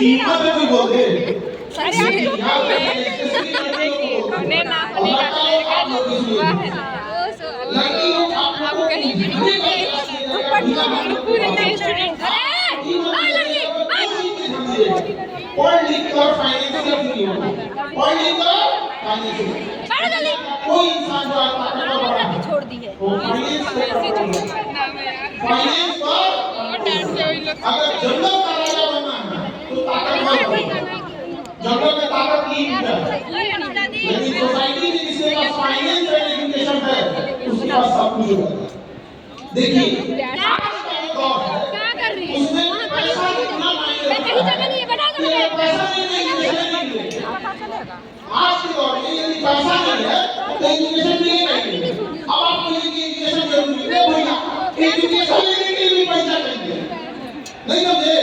कोई बोलते पढ़ लिख कर फाइनेंशियल फ्री होना, पढ़ लिख कर फाइनेंशियल कोई इंसान जो आज ताकतवर छोड़ दी है फाइनेंस पर अगर जंगल का राजा बनना है तो ताकतवर जंगल में ताकत की है, लेकिन सोसाइटी में जिसके पास फाइनेंस एंड एजुकेशन है उसके पास सब कुछ होगा। देखिए उसमें पैसा कितना मायने रखता है, पैसा नहीं आज के दौर में यदि पैसा नहीं है तो एजुकेशन मिलेगा नहीं। अब आप कहेंगे एजुकेशन जरूरी है भैया, एजुकेशन लेने के लिए पैसा चाहिए नहीं समझे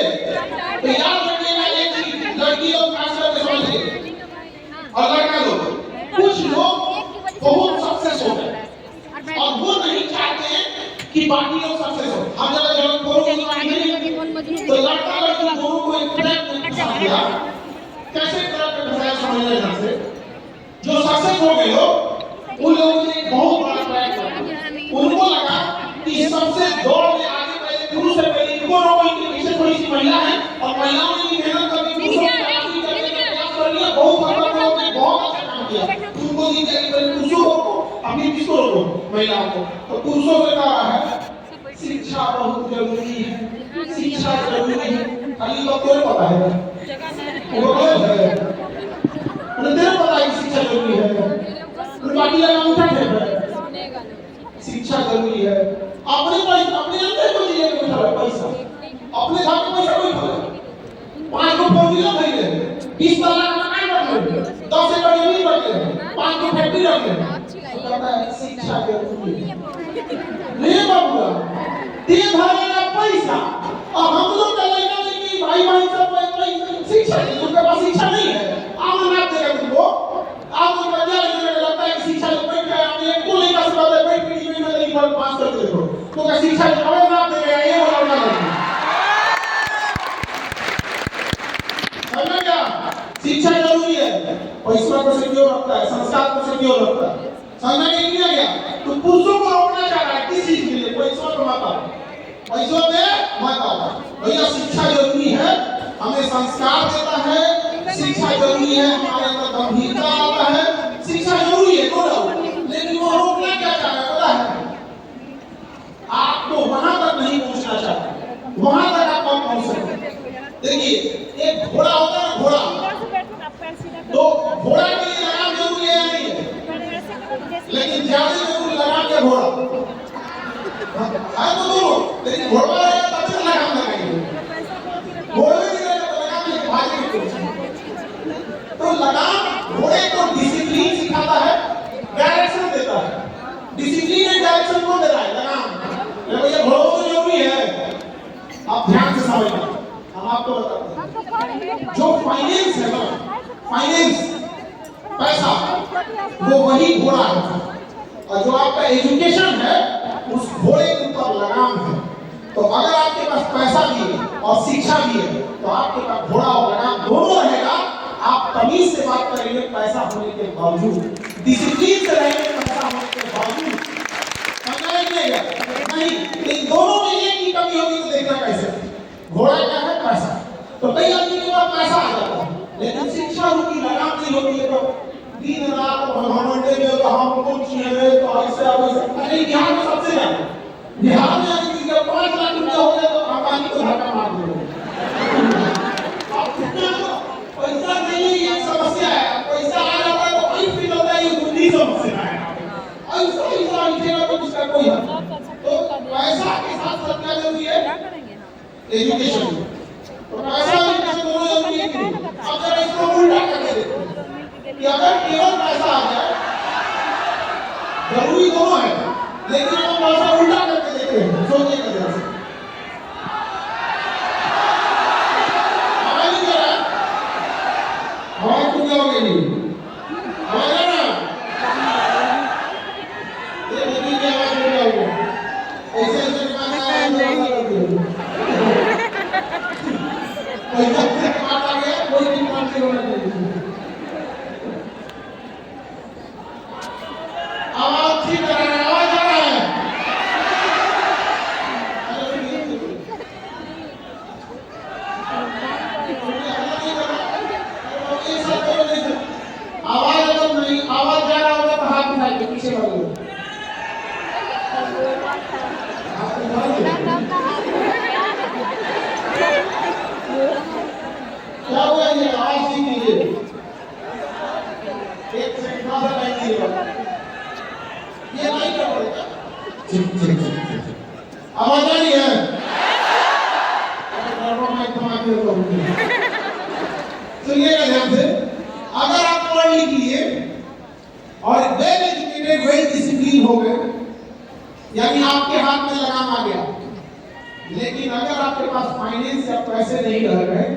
तो याद रखिएगा एक चीज, लड़की लोग खास करके समझिए और लड़का लोग, कुछ लोग बहुत सक्सेस हो गए और वो नहीं चाहते हैं कि बाकी लोग सक्सेस हो। हम जरा जरा तो लड़का लड़की दोनों को एक ट्रैक में फंसा दिया। कैसे ट्रैक में फंसाया समझना ध्यान से। जो सक्सेस हो गए हो उन लोगों ने बहुत बड़ा ट्रैक किया, उनको लगा कि सबसे दौड़ में आगे पहले पुरुष है, पहले इनको रोको, इनके पीछे थोड़ी सी महिला है और महिलाओं ने भी मेहनत करके पुरुषों को आगे करने का प्रयास कर लिया, बहुत मतलब लोगों ने बहुत अच्छा काम किया। उनको नहीं चाहिए पहले पुरुषों को, अभी किसको रोको, महिलाओं को। तो पुरुषों से कहा है शिक्षा बहुत जरूरी है, शिक्षा जरूरी है, खाली लोग को पता है वो है उन्हें तेरे पता है शिक्षा जरूरी है, उन बाकी लोग उठा है शिक्षा जरूरी है। अपने पैसा अपने अंदर को दिए उठा है पैसा, अपने घर में पैसा कोई खोले 5 को फॉर्मूला भाई ले 20 लाख मकान रख ले 10 एकड़ जमीन रख ले 5 को फैक्ट्री रख ले, कहता है शिक्षा जरूरी है। ले बाबूआ दे भरेगा पैसा और हम लोग का लड़का लड़की भाई भाई सब शिक्षा उनके पास शिक्षा नहीं है, आप ना देगा तुमको, आप लोग बच्चा लगता है कि शिक्षा जो बैठ गया आपने एक को लेकर से बात है बैठ के में नहीं पर पास कर देखो तो क्या शिक्षा जो हमें ना देगा ये वाला ना देगा। समझ गया शिक्षा जरूरी है, पैसा को सिक्योर रखता है, संस्कार को सिक्योर रखता है। समझ में नहीं आ गया तो पुरुषों को रोकना चाह रहा है किस चीज के लिए, पैसों पे मत आओ, पैसों पे मत आओ भैया। शिक्षा जरूरी है, हमें संस्कार देता है, शिक्षा जरूरी है, हमारे अंदर गंभीरता आता है, शिक्षा जरूरी है नो डाउट, लेकिन वो रोकना क्या चाह रहा है पता है, आपको वहां तक नहीं पहुंचना चाहता, वहां तक आप कम पहुंच सकते। देखिए एक घोड़ा होता है घोड़ा, तो घोड़ा के लिए लगाम जरूरी है नहीं है, लेकिन ज्यादा जरूरी लगाम के घोड़ा है तो दोनों, लेकिन घोड़ा रहेगा तब तक लगाम लगाएंगे, घोड़े नहीं रहेगा तो लगाम लेके भागेंगे। तो लगाम घोड़े को डिसिप्लिन सिखाता है, डायरेक्शन देता है। डिसिप्लिन एंड डायरेक्शन कौन दे रहा है? लगाम। भैया घोड़ों को जरूरी है, आप ध्यान से समझना, हम आपको बताते हैं जो फाइनेंस है ना, फाइनेंस पैसा वो वही घोड़ा है, और जो आपका एजुकेशन है उस घोड़े के ऊपर लगाम है। तो अगर आपके पास पैसा भी है और शिक्षा भी है तो आपके पास घोड़ा और लगाम दोनों रहेगा। आप तमीज से बात करेंगे पैसा होने के बावजूद, डिसिप्लिन से रहेंगे पैसा होने के बावजूद, समझाएंगे नहीं, लेकिन दोनों में एक ही कमी होगी तो देखना कैसे। घोड़ा क्या है? पैसा। तो कई आदमी के पास पैसा आ जाता है लेकिन शिक्षा होगी, लगाम नहीं होती है, तो दिन रात भगवानों में तो हम कुछ नहीं है तो ऐसे अरे बिहार में सबसे ज्यादा, बिहार में अगर किसी का 5 लाख रुपया हो जाए तो अंबानी को धक्का मार देंगे। पैसा नहीं है ये समस्या है, पैसा आ जाता है तो कहीं फील होता है ये बुद्धि समस्या है, ऐसा ऐसा इठेगा तो उसका कोई हल। तो पैसा के साथ साथ क्या जरूरी है? एजुकेशन। तो पैसा एजुकेशन दोनों जरूरी है। अगर इसको उल्टा करके देखो कि अगर केवल पैसा आ जाए, जरूरी दोनों है, लेकिन हम पैसा उल्टा करके देखते हैं, सोचिएगा जरा से। हमारे को क्या हो गई? हमारा ना ये मोदी की आवाज हो गया, ऐसे ऐसे दिमाग में आया तो एकदम से काटा गया, कोई भी काम नहीं होना चाहिए। आवाज ठीक कर रहा है, आवाज आ रहा है। आवाज अगर नहीं, आवाज जा रहा होगा तो हाथ उठाइए पीछे वाले। क्या हुआ ये आवाज नहीं कीजिए, एक सेकंड बाद लाइन कीजिएगा, ये लाइन कर पड़ेगा। आवाज आ रही है? सुनिएगा ध्यान से, अगर आप पढ़ लिख लिए और वेल एजुकेटेड वेल डिसिप्लिन हो गए, यानी आपके हाथ में लगाम आ गया, लेकिन अगर आपके पास फाइनेंस या पैसे नहीं रह गए,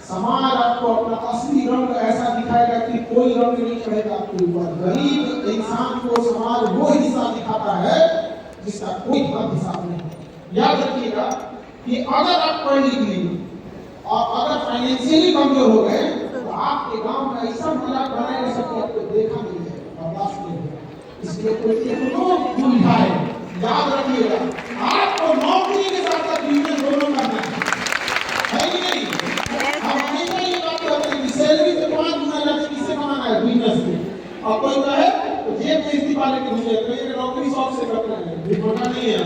समाज आपको अपना असली रंग ऐसा दिखाएगा कि कोई रंग नहीं चढ़ेगा आपके ऊपर। गरीब इंसान को समाज वो हिस्सा दिखाता है जिसका कोई हद हिसाब नहीं। याद रखिएगा कि अगर आप पढ़ लिख लिए और अगर फाइनेंशियली कमजोर हो गए तो आपके गांव में ऐसा मजाक बनाएगा सबको आपको देखा नहीं है, बर्दाश्त नहीं है। इसलिए कोई एक भूल जाए, याद रखिएगा आपको नौकरी के साथ साथ बिजनेस दोनों करना है कि नहीं? हम हमेशा ये बात करते हैं कि सैलरी तो 5 गुना ज्यादा किससे कमाना है? बिजनेस में। और कोई कहे तो जेब में इस्तीफा लेके मुझे नौकरी शौक से करना है, ये पता नहीं है।